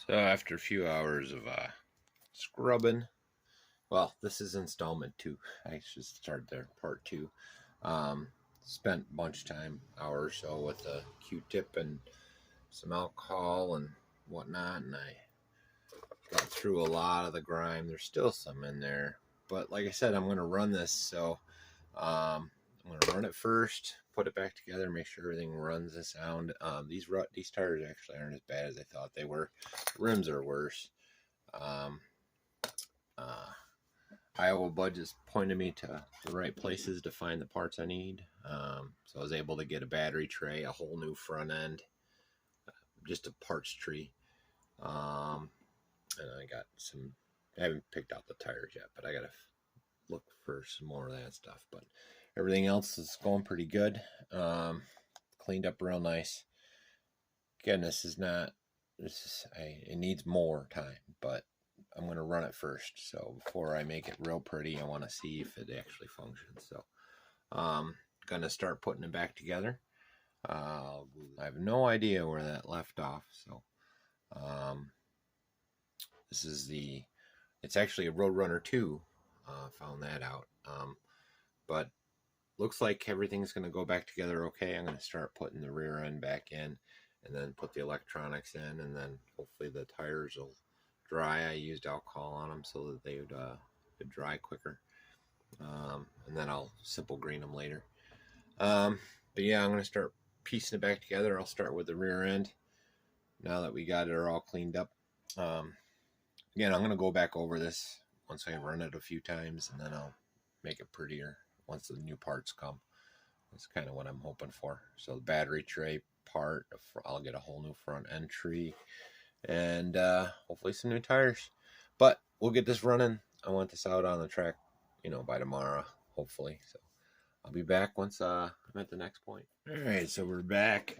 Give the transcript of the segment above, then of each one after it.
So after a few hours of scrubbing, well, this is installment 2. I should start there, part 2. Spent a bunch of time, hour or so, with a Q-tip and some alcohol and whatnot, and I got through a lot of the grime. There's still some in there, but like I said, I'm going to run this, so I'm going to run it first, put it back together, make sure everything runs and sound. These tires actually aren't as bad as I thought they were. Rims are worse. Iowa Bud just pointed me to the right places to find the parts I need. So I was able to get a battery tray, a whole new front end, just a parts tree. And I got some, I haven't picked out the tires yet, but I got to look for some more of that stuff. But everything else is going pretty good. Cleaned up real nice. Again, it needs more time, but I'm going to run it first. So before I make it real pretty, I want to see if it actually functions. So I'm going to start putting it back together. I have no idea where that left off. So this is it's actually a ROADRUNNER 2. Found that out. But looks like everything's going to go back together okay. I'm going to start putting the rear end back in and then put the electronics in, and then hopefully the tires will dry. I used alcohol on them so that they would dry quicker. And then I'll simple green them later. But yeah, I'm going to start piecing it back together. I'll start with the rear end now that we got it all cleaned up. Again, I'm going to go back over this once I run it a few times, and then I'll make it prettier once the new parts come. That's kind of what I'm hoping for. So the battery tray part, I'll get a whole new front end tree, and hopefully some new tires. But we'll get this running. I want this out on the track, by tomorrow, hopefully. So I'll be back once I'm at the next point. All right, so we're back.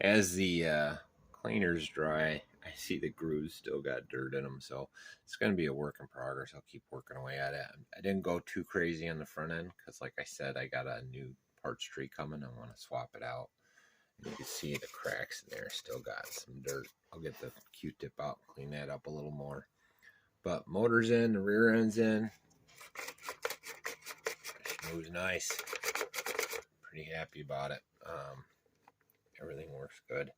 As the cleaners dry, I see the grooves still got dirt in them, so it's going to be a work in progress. I'll keep working away at it. I didn't go too crazy on the front end because, like I said, I got a new parts tree coming. I want to swap it out. And you can see the cracks in there. Still got some dirt. I'll get the Q-tip out, clean that up a little more. But motor's in, the rear end's in. Moves nice. Pretty happy about it. Everything works good.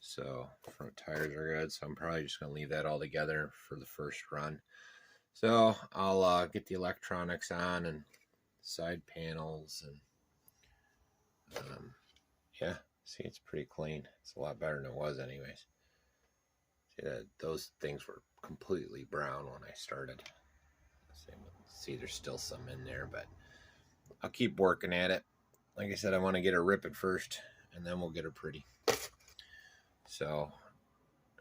So front tires are good, so I'm probably just going to leave that all together for the first run. So I'll get the electronics on and side panels, and yeah, see, it's pretty clean. It's a lot better than it was anyways. See that those things were completely brown when I started. See, there's still some in there, but I'll keep working at it. Like I said, I want to get her ripping first, and then we'll get her pretty. So,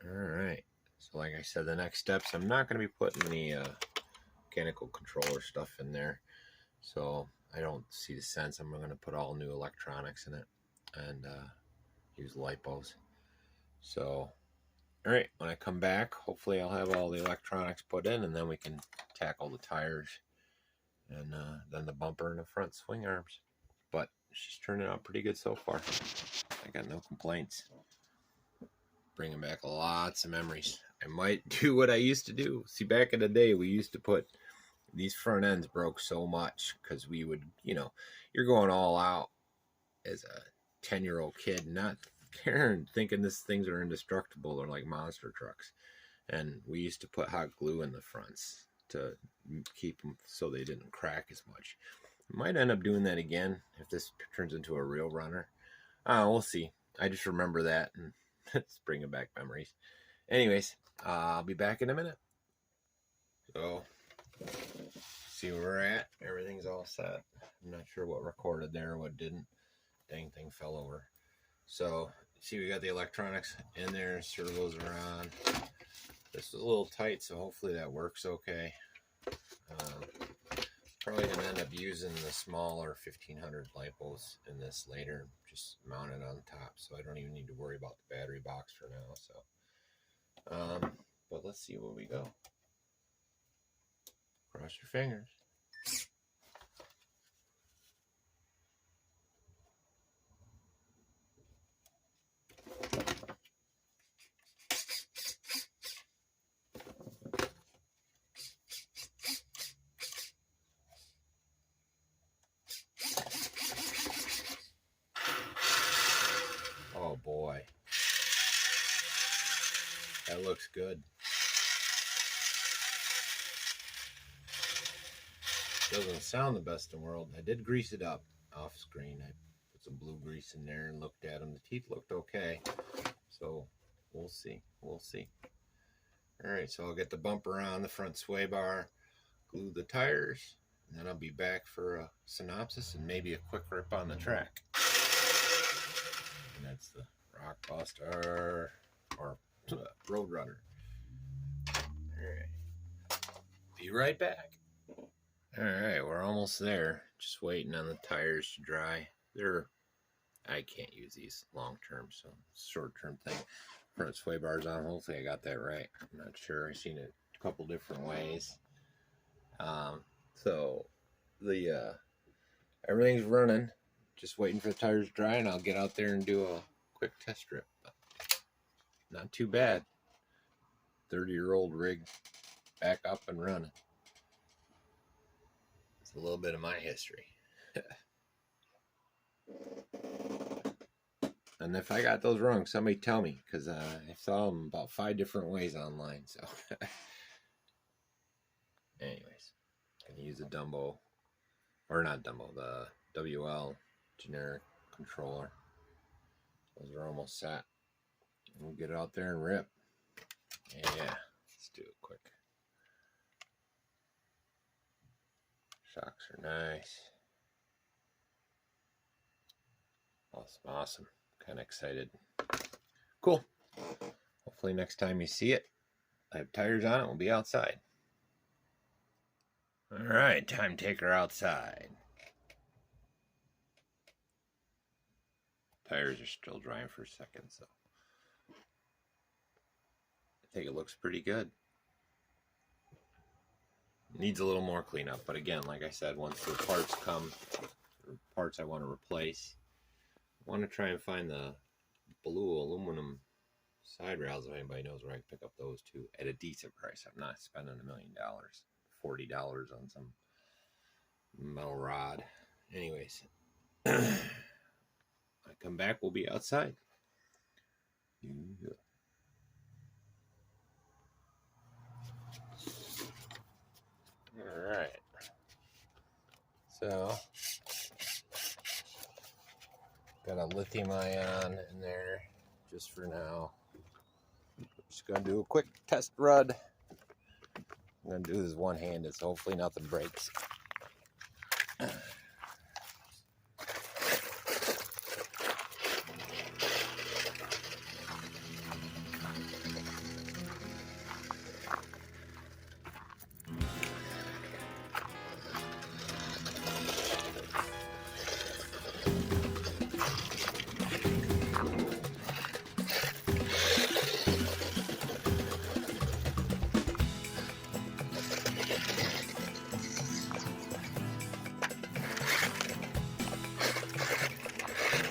all right. So like I said, the next steps, I'm not going to be putting any mechanical controller stuff in there. So I don't see the sense. I'm going to put all new electronics in it and use lipos. So, all right. When I come back, hopefully I'll have all the electronics put in, and then we can tackle the tires and then the bumper and the front swing arms. But she's turning out pretty good so far. I got no complaints. Bringing back lots of memories. I might do what I used to do. See, back in the day, we used to put these front ends broke so much because we would, you're going all out as a 10-year-old kid, not caring, thinking these things are indestructible or like monster trucks. And we used to put hot glue in the fronts to keep them so they didn't crack as much. Might end up doing that again if this turns into a real runner. We'll see. I just remember that, and it's bringing back memories. Anyways, I'll be back in a minute. So, see where we're at. Everything's all set. I'm not sure what recorded there, what didn't. Dang thing fell over. So, see, we got the electronics in there. Servos are on. This was a little tight, so hopefully that works okay. Probably going to end up using the smaller 1500 lipos in this later. Just mount it on top, so I don't even need to worry about the battery box for now. So, but let's see where we go. Cross your fingers. That looks good. Doesn't sound the best in the world. I did grease it up off screen. I put some blue grease in there and looked at them. The teeth looked okay. So we'll see. We'll see. All right, so I'll get the bumper on, the front sway bar, glue the tires, and then I'll be back for a synopsis and maybe a quick rip on the track. And that's the Rockbuster or Roadrunner. All right, be right back. All right, we're almost there. Just waiting on the tires to dry. I can't use these long term, so it's a short term thing. Front sway bars on. Hopefully I got that right. I'm not sure. I've seen it a couple different ways. So the everything's running. Just waiting for the tires to dry, and I'll get out there and do a quick test strip. Not too bad. 30-year-old rig back up and running. It's a little bit of my history. And if I got those wrong, somebody tell me, because I saw them about 5 different ways online. So, anyways, gonna use the Dumbo, or not Dumbo, the WL generic controller. Those are almost set. We'll get it out there and rip. Yeah, let's do it quick. Shocks are nice. Awesome. Kind of excited. Cool. Hopefully next time you see it, I have tires on it. We'll be outside. All right, time to take her outside. Tires are still drying for a second, so I think it looks pretty good. Needs a little more cleanup, but again, like I said, once the parts come, or parts I want to replace, I want to try and find the blue aluminum side rails, if anybody knows where I can pick up those too, at a decent price. I'm not spending $1 million, $40 on some metal rod. Anyways, when I come back, we'll be outside. Yeah. All right. So, got a lithium ion in there just for now. Just gonna do a quick test run. I'm gonna do this one-handed, so hopefully nothing breaks.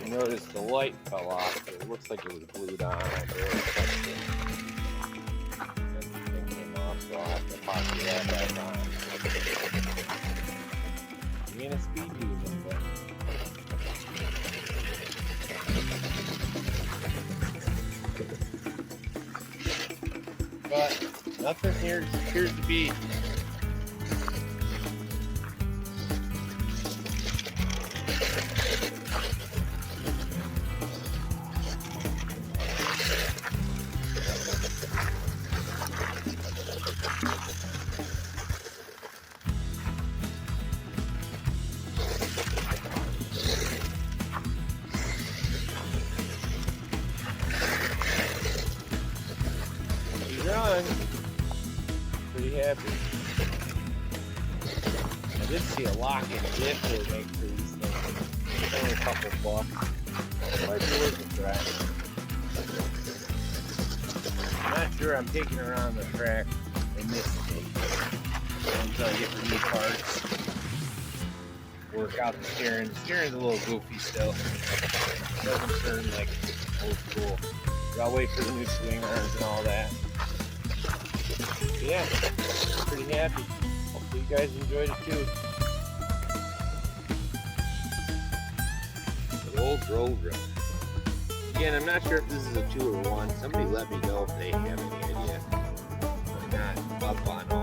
Notice the light fell off. It looks like it was glued on. I barely touched it. Everything came off, so I'll have to pop that back on. You ain't a speed demon, but nothing here appears to be. Pretty happy. I did see a lock-in diff they make for these things. It's only a couple bucks. It might be worth a try. I'm not sure I'm taking her on the track in this stage. Until I get the new parts. Work out the steering. The steering's a little goofy still. It doesn't turn like old school. I'll wait for the new swing arms and all that. Yeah, pretty happy. Hopefully you guys enjoyed it too. The old Roadrunner. Again, I'm not sure if this is a 2 or 1. Somebody let me know if they have any idea. up on